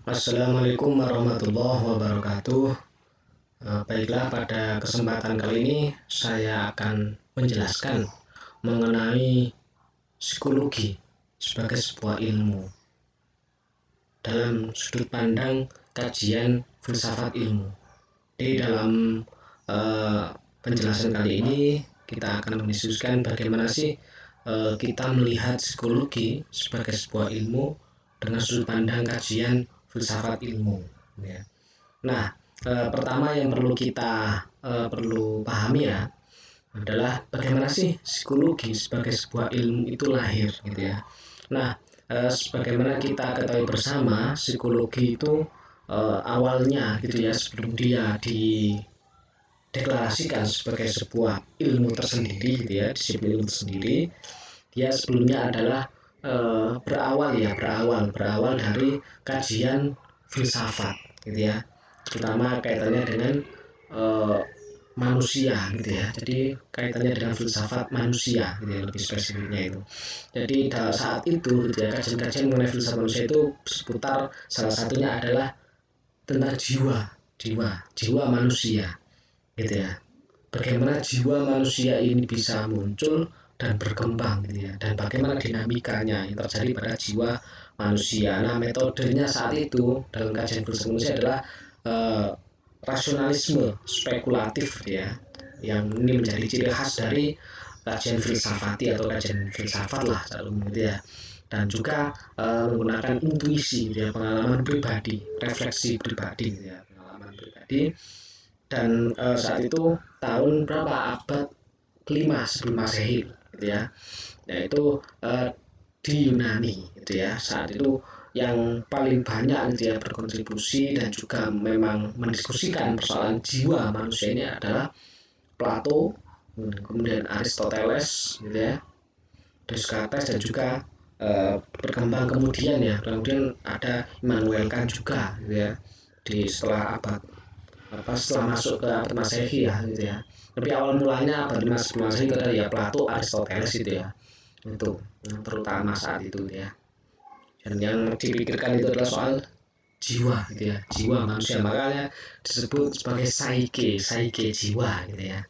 Assalamualaikum warahmatullahi wabarakatuh. Baiklah, pada kesempatan kali ini saya akan menjelaskan mengenai psikologi sebagai sebuah ilmu dalam sudut pandang kajian filsafat ilmu. Di dalam penjelasan kali ini kita akan mendiskusikan bagaimana sih kita melihat psikologi sebagai sebuah ilmu dengan sudut pandang kajian filsafat ilmu. Ya. Nah, pertama yang perlu kita perlu pahami ya adalah bagaimana sih psikologi sebagai sebuah ilmu itu lahir, gitu ya. Nah, sebagaimana kita ketahui bersama, psikologi itu awalnya, gitu ya, sebelum dia dideklarasikan sebagai sebuah ilmu tersendiri, gitu ya, disiplin ilmu tersendiri, dia sebelumnya adalah berawal dari kajian filsafat, gitu ya, terutama kaitannya dengan manusia, gitu ya. Jadi kaitannya dengan filsafat manusia, gitu ya, lebih spesifiknya itu. Jadi saat itu, gitu ya, kajian-kajian mengenai filsafat manusia itu seputar salah satunya adalah tentang jiwa manusia, gitu ya. Bagaimana jiwa manusia ini bisa muncul dan berkembang, gitu ya, dan bagaimana dinamikanya yang terjadi pada jiwa manusia. Nah, metodenya saat itu dalam kajian filsafat manusia adalah rasionalisme spekulatif, gitu ya, yang ini menjadi ciri khas dari kajian filsafati atau kajian filsafat lah, gitu ya, dan juga menggunakan intuisi, gitu ya, pengalaman pribadi, refleksi pribadi, gitu ya, pengalaman pribadi. Dan saat itu tahun berapa, abad kelima sebelum masehi, gitu ya, yaitu di Yunani, gitu ya. Saat itu yang paling banyak, gitu ya, berkontribusi dan juga memang mendiskusikan persoalan jiwa manusia ini adalah Plato, kemudian Aristoteles, gitu ya, Descartes, dan juga berkembang kemudian ya, kemudian ada Immanuel Kant juga, gitu ya, di setelah setelah masuk ke abad Masehi ya, gitu ya. Tapi awal mulanya abad 5 sebelum Masehi itu adalah ya Plato, Aristoteles, gitu ya. Itu yang terutama saat itu, gitu ya. Dan yang dipikirkan itu adalah soal jiwa, gitu ya, jiwa manusia, makanya disebut sebagai psyche jiwa, gitu ya.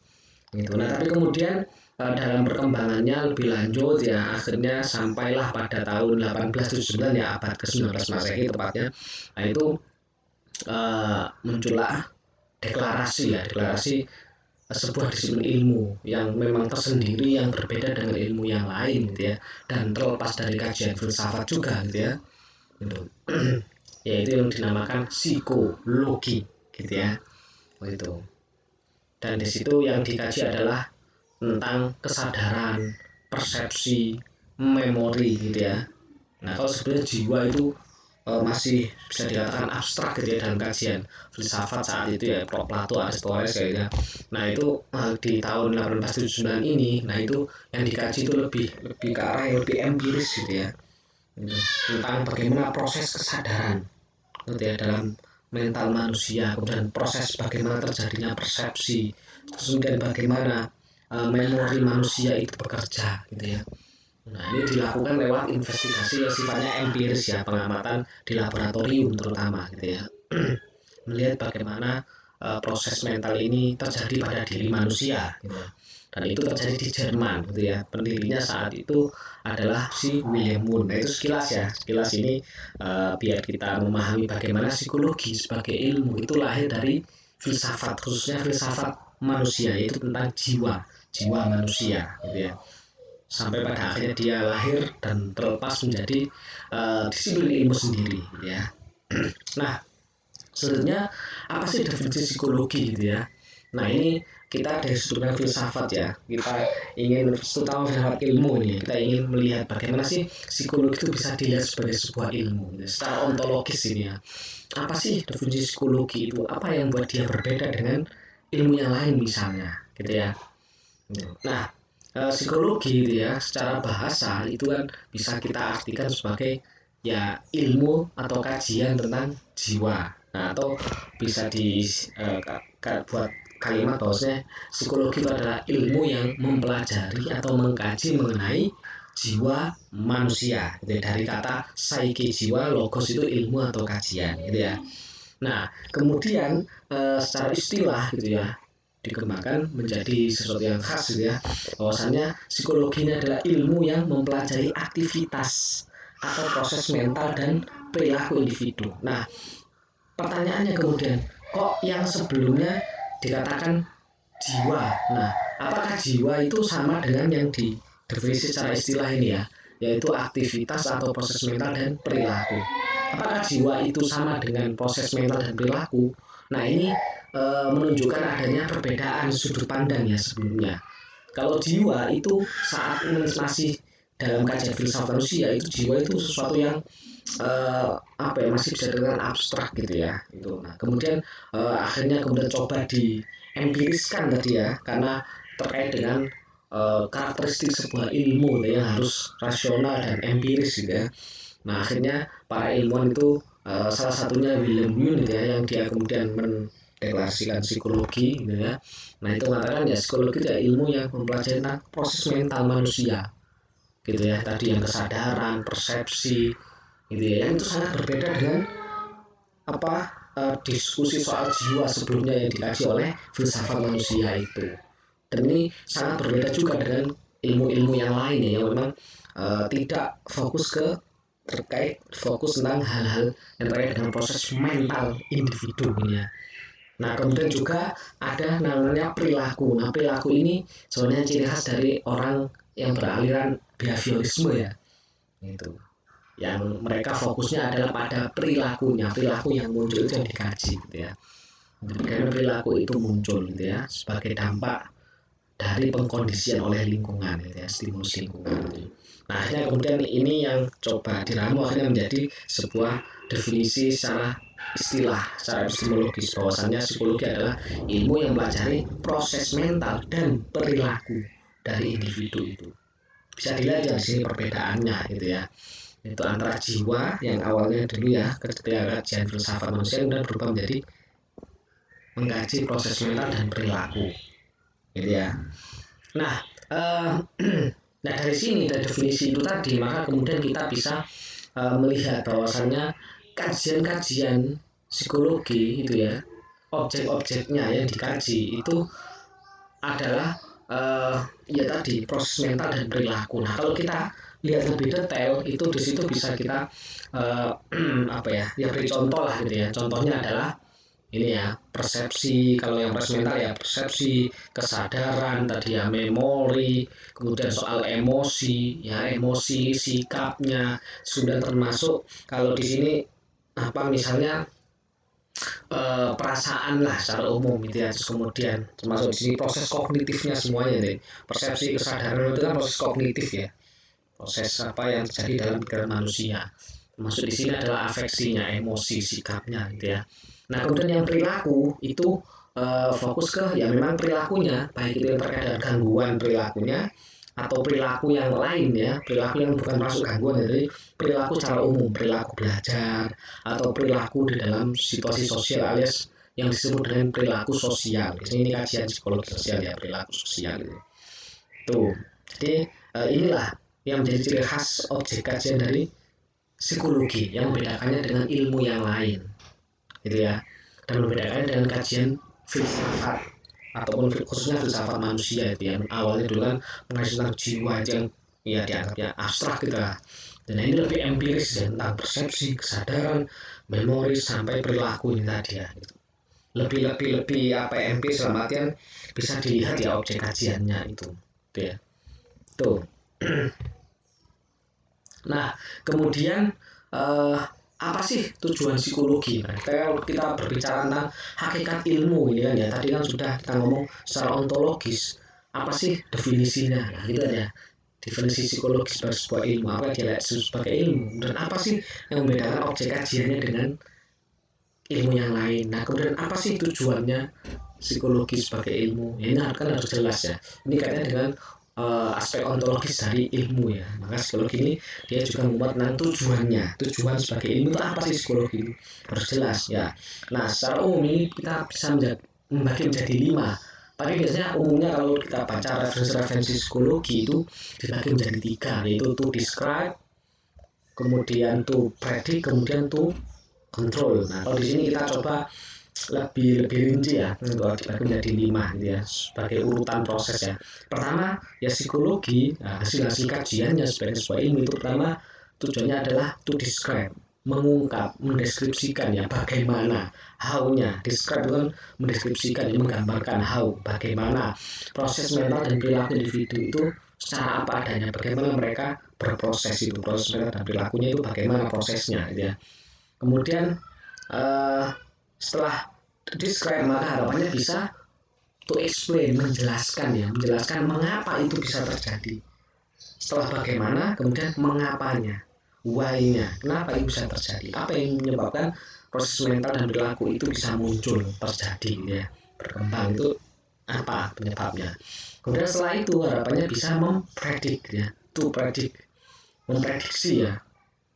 Gitu. Nah, tapi kemudian dalam perkembangannya lebih lanjut ya, akhirnya sampailah pada tahun 1879 ya, abad ke-19 Masehi tepatnya. Nah, itu muncullah deklarasi sebuah disiplin ilmu yang memang tersendiri, yang berbeda dengan ilmu yang lain, gitu ya, dan terlepas dari kajian filsafat juga, gitu ya, gitu. Yaitu yang dinamakan psikologi, gitu ya, gitu. Dan di situ yang dikaji adalah tentang kesadaran, persepsi, memori, gitu ya. Nah, kalau sebenarnya jiwa itu masih bisa dikatakan abstrak, gitu ya, dalam kajian filsafat saat itu ya, Plato, Aristoteles, kayaknya. Nah, itu di tahun 1879 ini, nah itu yang dikaji itu lebih ke arah yang lebih empiris, gitu ya, gitu. Tentang bagaimana proses kesadaran, gitu ya, dalam mental manusia, kemudian proses bagaimana terjadinya persepsi, kemudian bagaimana memori manusia itu bekerja, gitu ya. Nah, ini dilakukan lewat investigasi yang sifatnya empiris ya, pengamatan di laboratorium terutama, gitu ya. Melihat bagaimana proses mental ini terjadi pada diri manusia, gitu. Dan itu terjadi di Jerman, gitu ya. Pendirinya saat itu adalah si Wilhelm Wundt. Nah, itu sekilas ya, sekilas ini biar kita memahami bagaimana psikologi sebagai ilmu itu lahir dari filsafat, khususnya filsafat manusia, yaitu tentang jiwa manusia, gitu ya, sampai pada akhirnya dia lahir dan terlepas menjadi disiplin ilmu sendiri, gitu ya. Nah, sebenarnya apa sih definisi psikologi, gitu ya. Nah, ini kita dari sudut filsafat ya, kita ingin, terutama filsafat ilmu ini, kita ingin melihat bagaimana sih psikologi itu bisa dilihat sebagai sebuah ilmu, gitu, secara ontologis ini ya. Apa sih definisi psikologi itu, apa yang buat dia berbeda dengan ilmu yang lain misalnya, gitu ya. Nah, psikologi, gitu ya, secara bahasa itu kan bisa kita artikan sebagai ya ilmu atau kajian tentang jiwa. Nah, atau bisa buat kalimat bahwasanya psikologi itu adalah ilmu yang mempelajari atau mengkaji mengenai jiwa manusia gitu ya. Dari kata psyche jiwa, logos itu ilmu atau kajian gitu ya. Nah, kemudian secara istilah gitu ya dikembangkan menjadi sesuatu yang khas gitu ya. Bahwasannya psikologi ini adalah ilmu yang mempelajari aktivitas atau proses mental dan perilaku individu. Nah, pertanyaannya kemudian, kok yang sebelumnya dikatakan jiwa? Nah, apakah jiwa itu sama dengan yang didefinisi secara istilah ini ya, yaitu aktivitas atau proses mental dan perilaku? Apakah jiwa itu sama dengan proses mental dan perilaku? Nah, ini menunjukkan adanya perbedaan sudut pandang ya sebelumnya. Kalau jiwa itu saat masih dalam kajian filsafat manusia, itu jiwa itu sesuatu yang apa ya, masih bisa dengan abstrak gitu ya itu. Nah, kemudian akhirnya kemudian coba diempiriskan tadi ya, karena terkait dengan karakteristik sebuah ilmu gitu, yang harus rasional dan empiris gitu ya. Nah, akhirnya para ilmuwan itu salah satunya Wilhelm Wundt gitu ya, yang dia kemudian mendeklarasikan psikologi gitu ya. Nah, itu mengatakan ya psikologi itu ilmu yang mempelajari tentang proses mental manusia gitu ya, tadi yang kesadaran, persepsi gitu ya, yang itu sangat berbeda dengan apa diskusi soal jiwa sebelumnya yang dikaji oleh filsafat manusia itu. Dan ini sangat berbeda juga dengan ilmu-ilmu yang lain ya, yang memang tidak fokus ke terkait fokus tentang hal-hal yang terkait dengan proses mental individu ya. Nah, kemudian juga ada namanya perilaku. Nah, perilaku ini sebenarnya ciri khas dari orang yang beraliran behaviorisme ya. Itu. Yang mereka fokusnya adalah pada perilakunya, perilaku yang muncul itu yang dikaji gitu ya. Bagaimana perilaku itu muncul gitu ya sebagai dampak dari pengkondisian oleh lingkungan gitu ya, stimulus lingkungan gitu. Nah, akhirnya kemudian ini yang coba diramu akhirnya menjadi sebuah definisi secara istilah, secara epistemologis, bahwasannya psikologi adalah ilmu yang mempelajari proses mental dan perilaku dari individu itu. Bisa dilihat ya di sini perbedaannya gitu ya. Itu antara jiwa yang awalnya dulu ya ketika kajian filsafat manusia kemudian berubah menjadi mengkaji proses mental dan perilaku gitu ya. Nah, nah dari sini dari definisi itu tadi maka kemudian kita bisa melihat bahwasannya kajian-kajian psikologi itu ya, objek-objeknya yang dikaji itu adalah ya tadi proses mental dan perilaku. Nah, kalau kita lihat lebih detail itu di situ bisa kita apa ya, ya beri contoh lah gitu ya. Contohnya adalah ini ya, persepsi. Kalau yang proses mental ya persepsi, kesadaran tadi ya, memori, kemudian soal emosi ya, emosi, sikapnya sudah termasuk kalau di sini apa misalnya perasaan lah secara umum gitu ya. Terus kemudian termasuk di sini proses kognitifnya semuanya nih, persepsi, kesadaran itu kan proses kognitif ya, proses apa yang terjadi dalam pikiran manusia. Termasuk di sini adalah afeksinya, emosi, sikapnya gitu ya. Nah, kemudian yang perilaku itu fokus ke ya memang perilakunya, baik itu yang terkait dengan gangguan perilakunya atau perilaku yang lain ya, perilaku yang bukan masuk gangguan, jadi perilaku secara umum, perilaku belajar atau perilaku di dalam situasi sosial alias yang disebut dengan perilaku sosial. Ini kajian psikologi sosial ya, perilaku sosial itu. Tuh, jadi inilah yang menjadi ciri khas objek kajian dari psikologi yang membedakannya dengan ilmu yang lain, gitu ya, dan membedakannya dengan kajian filsafat ataupun khususnya filsafat manusia itu yang awalnya dulu kan mengaji tentang jiwa yang ya dianggapnya abstrak gitu lah. Dan ini lebih empiris ya, tentang persepsi, kesadaran, memori sampai perilaku ini tadi ya. Gitu. Lebih apa empiris dalam artian bisa dilihat ya objek kajiannya itu, gitu ya. Tuh. Nah, kemudian apa sih tujuan psikologi? Nah, kita berbicara tentang hakikat ilmu ini kan ya. Tadi kan sudah kita ngomong secara ontologis. Apa sih definisinya? Nah, gitu ya. Definisi psikologi sebagai sebuah ilmu, apa yang dia sebagai ilmu, dan apa sih yang membedakan objek kajiannya dengan ilmu yang lain. Nah, kemudian apa sih tujuannya psikologi sebagai ilmu? Ya, ini kan harus jelas ya. Ini kaitannya dengan aspek ontologis dari ilmu ya. Maka psikologi ini dia juga membuat tentang tujuannya. Tujuan sebagai ilmu itu apa sih psikologi itu? Harus jelas ya. Nah, secara umum ini kita bisa membagi menjadi 5 Tapi biasanya umumnya kalau kita baca referensi psikologi itu dibagi menjadi 3, yaitu to describe, kemudian to predict, kemudian to control. Nah, kalau di sini kita coba lebih rinci ya, untuk dibagi menjadi 5 gitu ya, sebagai urutan proses ya. Pertama ya psikologi, nah, hasil kajiannya sebagai sebuah ilmu itu pertama tujuannya adalah to describe, mengungkap, mendeskripsikan ya bagaimana, how-nya. Describe itu kan mendeskripsikan, ya, menggambarkan how, bagaimana proses mental dan perilaku individu itu secara apa adanya, bagaimana mereka berproses itu, proses mental dan perilakunya itu bagaimana prosesnya gitu ya. Kemudian setelah describe maka harapannya bisa to explain, menjelaskan mengapa itu bisa terjadi. Setelah bagaimana, kemudian mengapanya, why-nya, kenapa itu bisa terjadi, apa yang menyebabkan proses mental dan perilaku itu bisa muncul, terjadi ya, berkembang, itu apa penyebabnya. Kemudian setelah itu harapannya bisa mempredik ya, to predict, memprediksi ya,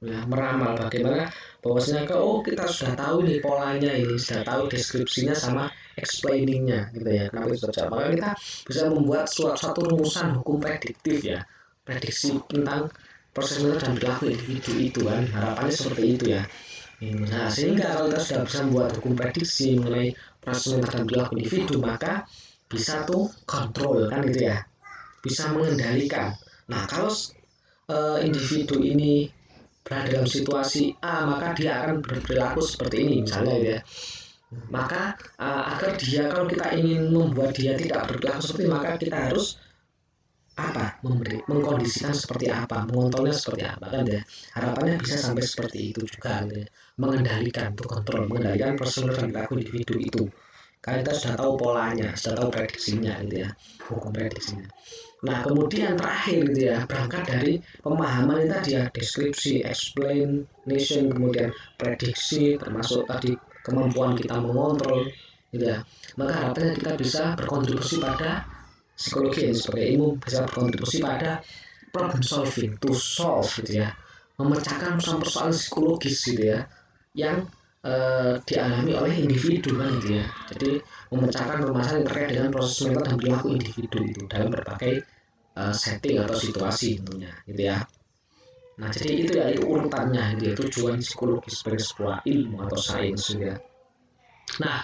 meramal bagaimana bahwasanya kita sudah tahu nih polanya, ini sudah tahu deskripsinya sama explainingnya gitu ya, kenapa itu terjadi, maka kita bisa membuat suatu rumusan hukum prediktif ya, prediksi tentang proses mental dan perilaku individu itu kan, harapannya seperti itu ya. Nah, sehingga kalau kita sudah bisa membuat hukum prediksi mengenai proses mental dan perilaku individu, maka bisa tuh kontrol kan gitu ya, bisa mengendalikan. Nah, kalau individu ini berada dalam situasi A, maka dia akan berperilaku seperti ini misalnya ya. Maka agar dia, kalau kita ingin membuat dia tidak berperilaku seperti ini, maka kita harus mengkondisikan seperti apa, mengontrolnya seperti apa kan ya. Harapannya bisa sampai seperti itu juga ya. Mengendalikan, untuk kontrol, mengendalikan proses dan perilaku individu itu. Karena kita sudah tahu polanya, sudah tahu prediksinya gitu ya, hukum prediksinya. Nah, kemudian terakhir gitu ya, berangkat dari pemahaman ini tadi ya, deskripsi, explanation, kemudian prediksi, termasuk tadi kemampuan kita mengontrol gitu ya. Maka harapannya kita bisa berkontribusi pada psikologi ini sebagai ilmu, bisa berkontribusi pada problem solving, to solve gitu ya, memecahkan persoalan psikologis gitu ya, yang dialami oleh individu kan gitu ya. Jadi memecahkan permasalahan yang terkait dengan proses mental dan perilaku individu itu dalam berbagai setting atau situasi tentunya gitu ya. Nah, jadi itu ya, itu urutannya gitu ya, tujuan psikologi sebagai sebuah ilmu atau sains gitu ya. Nah,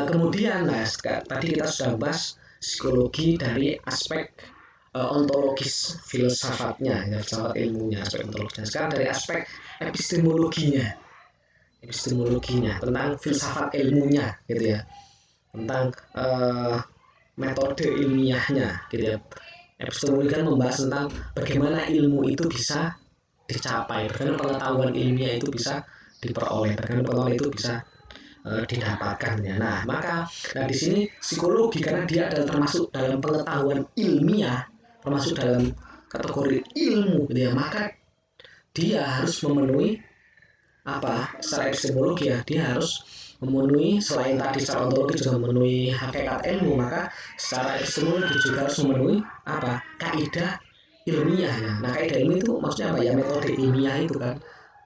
kemudian tadi kita sudah bahas psikologi dari aspek ontologis, filsafatnya ya, filsafat ilmunya, aspek ontologisnya. Sekarang dari aspek epistemologinya tentang filsafat ilmunya gitu ya, tentang metode ilmiahnya gitu ya. Epistemologi kan membahas tentang bagaimana ilmu itu bisa dicapai, bagaimana pengetahuan ilmiah itu bisa diperoleh, bagaimana pengetahuan itu bisa didapatkan ya. Nah, di sini psikologi karena dia adalah termasuk dalam pengetahuan ilmiah, termasuk dalam kategori ilmu gitu ya, maka dia harus memenuhi secara epistemologi ya, dia harus memenuhi, selain tadi secara ontologi juga memenuhi hakikat ilmu, maka secara epistemologi juga harus memenuhi kaidah ilmiah ya. Nah, kaidah ilmiah itu maksudnya apa ya, metode ilmiah itu kan.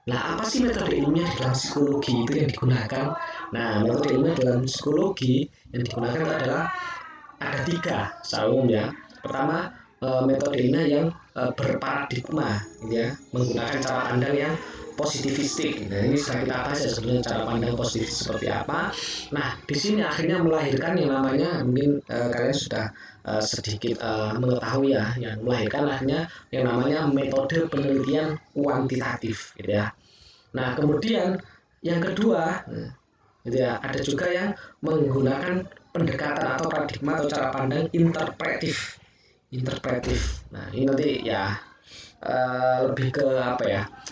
Nah, apa sih metode ilmiah dalam psikologi itu yang digunakan? Nah, metode ilmiah dalam psikologi yang digunakan adalah ada 3 secara umum ya. Pertama, metode ilmiah yang berparadigma gitu ya, menggunakan cara pandang yang positivistik. Nah, ini sudah kita bahas ya sebenarnya cara pandang positif seperti apa. Nah, di sini akhirnya melahirkan yang namanya, mungkin kalian sudah sedikit mengetahui ya, yang melahirkan akhirnya yang namanya metode penelitian kuantitatif gitu ya. Nah, kemudian yang kedua gitu ya, ada juga yang menggunakan pendekatan atau paradigma atau cara pandang interpretif. Nah, ini nanti ya lebih ke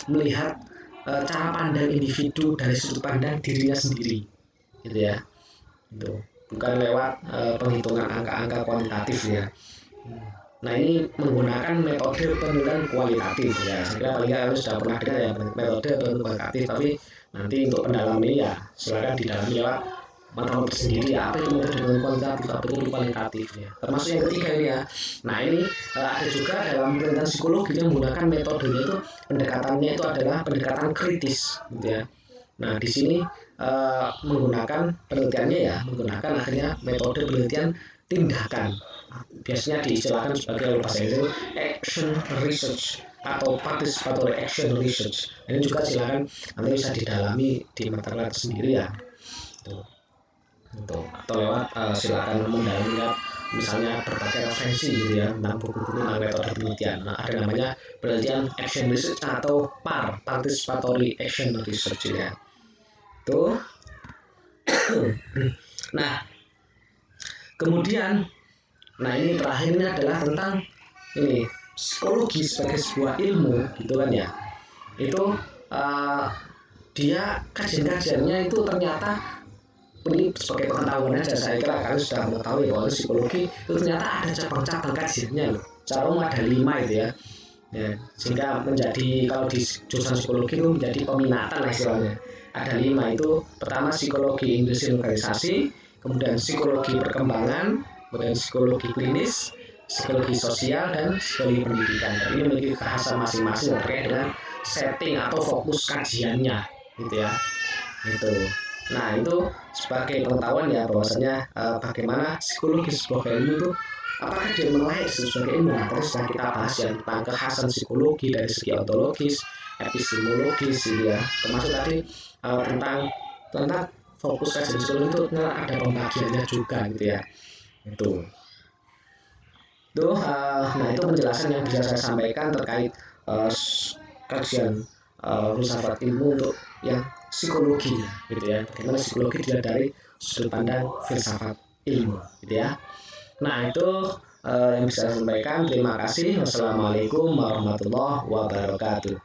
melihat cara pandang individu dari sudut pandang dirinya sendiri gitu ya, itu bukan lewat penghitungan angka-angka kuantitatif ya. Nah, ini menggunakan metode penilaian kualitatif ya. Saya kira paling nggak sudah pernah dengar ya metode penilaian kualitatif, tapi nanti untuk pendalaman ini ya silakan didalami lewat mata tersendiri ya, apa itu metode penilaian kualitatif, apa itu kualitatif ya. Termasuk yang ketiga ini ya. Nah, ini ada juga dalam penelitian psikologi yang menggunakan metodenya itu, pendekatannya itu adalah pendekatan kritis gitu ya. Nah, di sini menggunakan penelitiannya ya, menggunakan akhirnya metode penelitian tindakan, biasanya diistilahkan sebagai bahasa Inggris action research atau participatory action research. Ini juga silakan nanti bisa didalami di mata kuliah sendiri ya. Tuh. Atau lewat silakan mendalami misalnya berbagai referensi gitu ya tentang buku-buku tentang metode penelitian. Nah, ada namanya penelitian action research atau PAR, participatory action research ya. Tuh. Nah, kemudian ini terakhir ini adalah tentang ini psikologi sebagai sebuah ilmu gitu kan ya. Itu dia kajian-kajiannya itu ternyata ini sebagai pengetahuan aja, saya kira kalian sudah mengetahui bahwa psikologi itu ternyata ada cabang-cabang kajiannya loh. Secara umum ada 5 itu ya. Sehingga menjadi kalau di jurusan psikologi itu menjadi peminatan lah istilahnya. Ada 5 itu, pertama psikologi industri organisasi, kemudian psikologi perkembangan, kemudian psikologi klinis, psikologi sosial, dan psikologi pendidikan. Dan ini memiliki kekhasan masing-masing terkait dengan setting atau fokus kajiannya gitu ya. Itu. Nah, itu sebagai pengetahuan ya bahwasanya bagaimana psikologi sebuah ilmu itu apakah dia melayani sebagai ilmu. Nah, tadi sudah kita bahas ya tentang kekhasan psikologi dari segi ontologis, epistemologis gitu ya. Termasuk tadi tentang fokus kajian psikologi itu ada pembagiannya juga gitu ya. Itu. Nah itu penjelasan yang bisa saya sampaikan terkait kajian filsafat ilmu untuk yang psikologi gitu ya. Bagaimana psikologi dilihat dari sudut pandang filsafat ilmu gitu ya. Nah itu yang bisa saya sampaikan. Terima kasih. Wassalamualaikum warahmatullahi wabarakatuh.